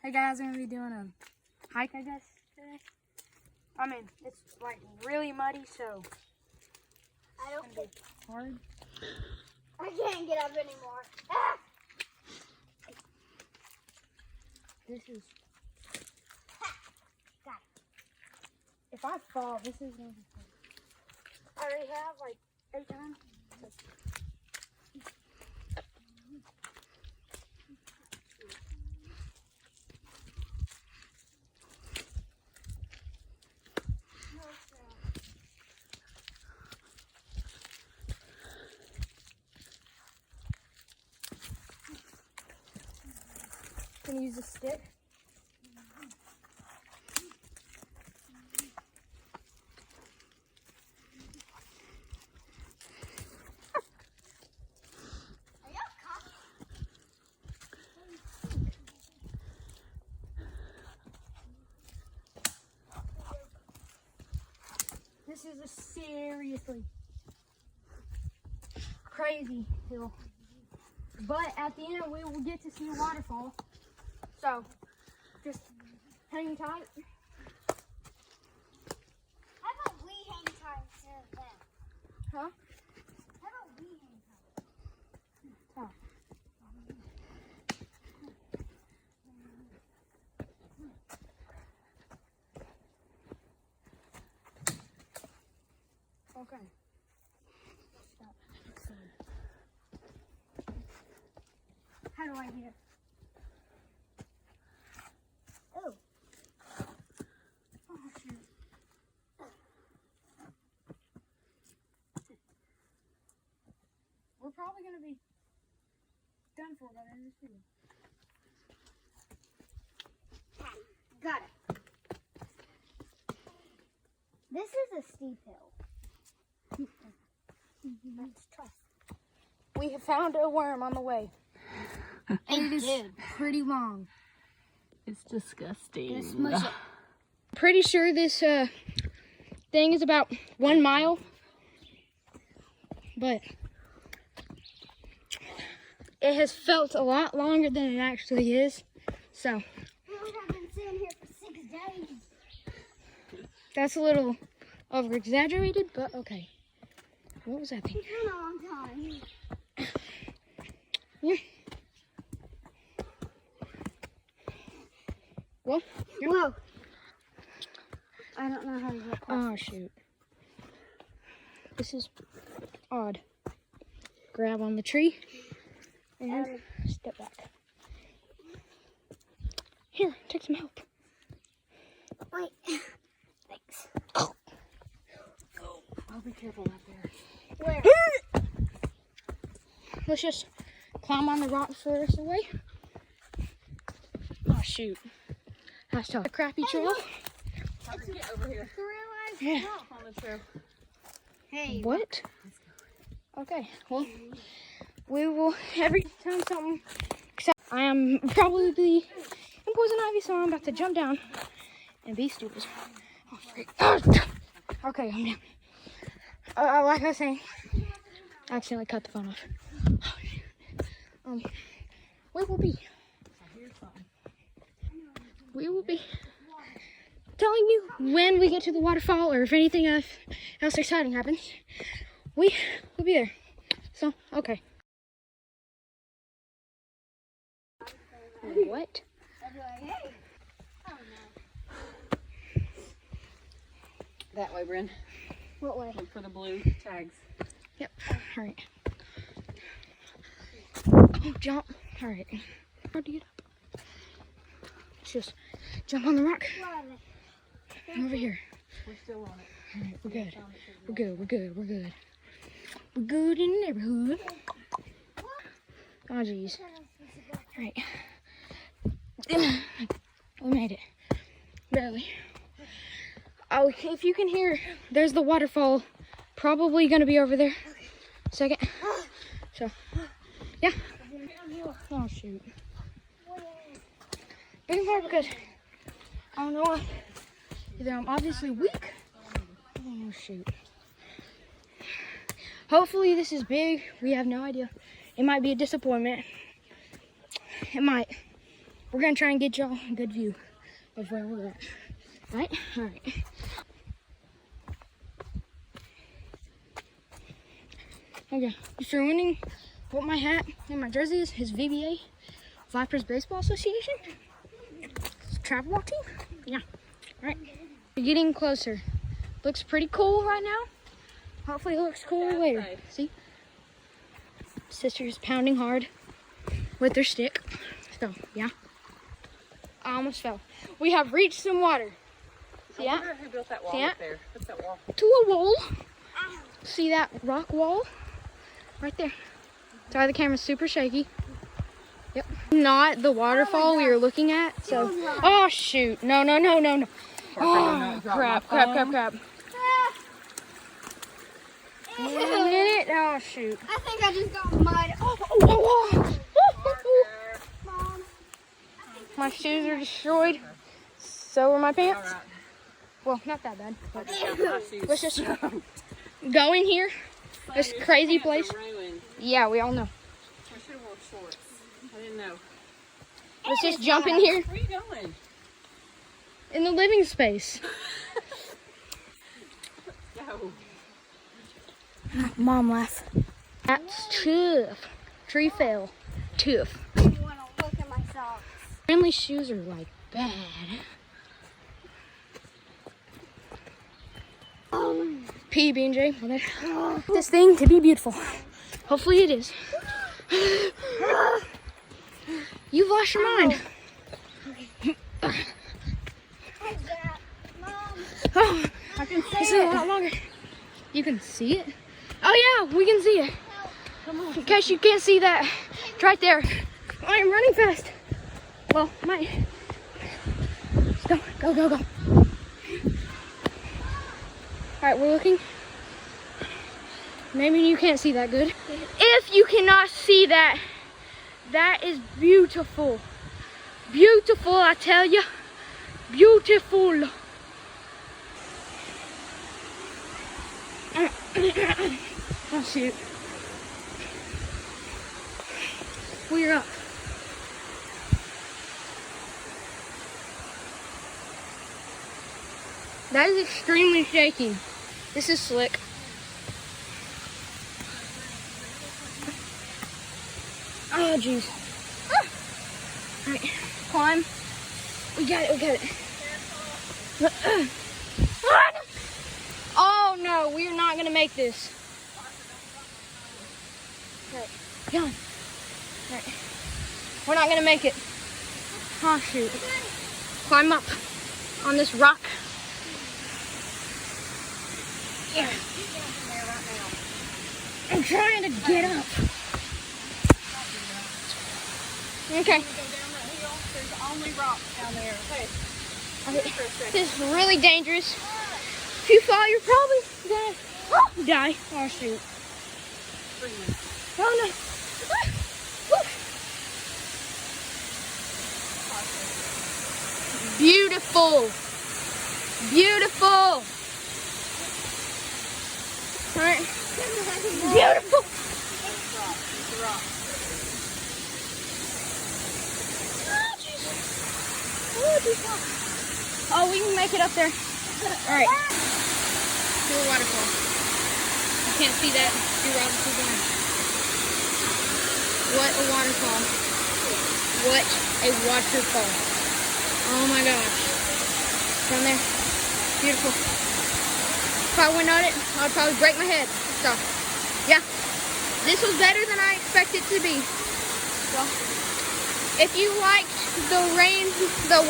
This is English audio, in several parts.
Hey guys, I'm gonna be doing a hike, I guess, today. I mean, it's like really muddy, so I don't it's gonna be hard. I can't get up anymore. Ah! This is, Got if I fall, this is gonna be fun. I already have like 8 times. Can you use a stick? Are you cocky? This is a seriously crazy hill. But at the end, we will get to see a waterfall. So, just hang tight. How about we hang tight instead of them? Huh? How about we hang tight? Oh. Okay. Stop. How do I get it? Oh. Oh, shoot. We're probably going to be done for by the end of this video. Got it. This is a steep hill. Let's try. We have found a worm on the way. And it is pretty long. It's disgusting. Gonna smush it. Pretty sure this thing is about 1 mile. But it has felt a lot longer than it actually is. So We have been sitting here for 6 days. that's a little over exaggerated, but okay. What was that thing? It's been a long time. Yeah. Well, yeah. Whoa. I don't know how to get past Oh this. shoot. This is odd. Grab on the tree and step back. Here, take some help. Wait. Thanks. Oh, be careful out there. Where? Let's just climb on the rock furthest away. Oh shoot. That's tough. A crappy trail. How did you get over here? Yeah. On the trail. Hey. What? Okay, well, we will, every time something, except I am probably in poison ivy, so I'm about to jump down and be stupid. Oh, freak. Okay, I'm down. Like I was saying, I accidentally cut the phone off. We will be telling you when we get to the waterfall, or if anything else exciting happens. We will be there. So, okay. What? I'd be like, hey. Oh no. That way, Bryn. What way? Look for the blue tags. Yep. All right. Oh, jump. All right. Hard to get up. Let's just jump on the rock. What are they? Over here. We're still on it. All right, we're good. We're good. We're good. We're good. We're good in the neighborhood. Oh, jeez. All right. We made it. Barely. Oh, if you can hear, there's the waterfall. Probably going to be over there. Second. So, yeah. Oh, shoot. Big in part because I don't know what. Either I'm obviously weak. Oh, shoot. Hopefully this is big. We have no idea. It might be a disappointment. It might. we're gonna try and get y'all a good view of where we're at. Right? All right. Okay. If you're wondering what my hat and my jersey is VBA, Vipers Baseball Association. It's a travel walk team. Yeah. All right. We're getting closer. Looks pretty cool right now. Hopefully it looks cooler later. See? Sister's pounding hard with her stick. So, yeah. I almost fell. We have reached some water. See that? I wonder who built that wall See up that? there. What's that wall? To a wall. See that rock wall? Right there. Sorry, the camera's super shaky. Yep. Not the waterfall we were looking at. So, oh shoot. No. Oh, crap. Oh shoot. I think I just got mud. Oh. Mom. My shoes are destroyed. So are my pants. Well, not that bad. But let's just go in here. This crazy place. Yeah, we all know. I should have worn shorts. I didn't know. Let's just jump in here Where are you going? in the living space. Go. Mom laugh. That's tough. Tree fell. Tough. You want to look at my socks? Friendly shoes are like bad. PB&J. This thing to be beautiful. Hopefully it is. You've lost your mind. How's that? Mom. Oh, I can this is a lot longer. You can see it? Oh yeah, we can see it. In case you can't see that, it's right there. I am running fast. Well, my. Go. Alright, we're looking. Maybe you can't see that good. If you cannot see that, that is beautiful. Beautiful, I tell you. Beautiful. Oh shoot. We're up. That is extremely shaky. This is slick. Oh jeez. Alright, climb. We got it. Oh no, we are not gonna make this. Alright, go on. Alright. We're not gonna make it. Oh shoot. Climb up on this rock. Yeah. I'm trying to get up. Okay. There's only rocks down there. Hey. This is really dangerous. If you fall, you're probably gonna die. Oh shoot. Oh no. Beautiful. Alright. Beautiful. Oh, we can make it up there. Alright. Do a waterfall. You can't see that. You're obviously blind. What a waterfall. What a waterfall. Oh my gosh. Down there. Beautiful. If I went on it, I would probably break my head. So, yeah. This was better than I expected to be. So, if you liked the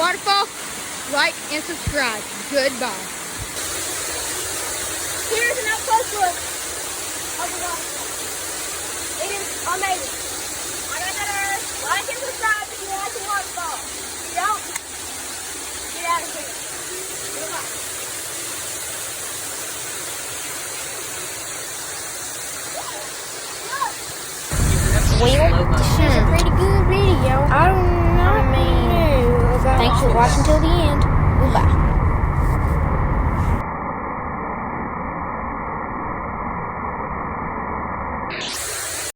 waterfall, like and subscribe. Goodbye. Here's an up-close look of the waterfall. It is amazing. Like I said earlier, like and subscribe if you like the waterfall. If you don't, get out of here. Goodbye. Well, this is a pretty good video. I don't know. Thanks for watching till the end. Goodbye.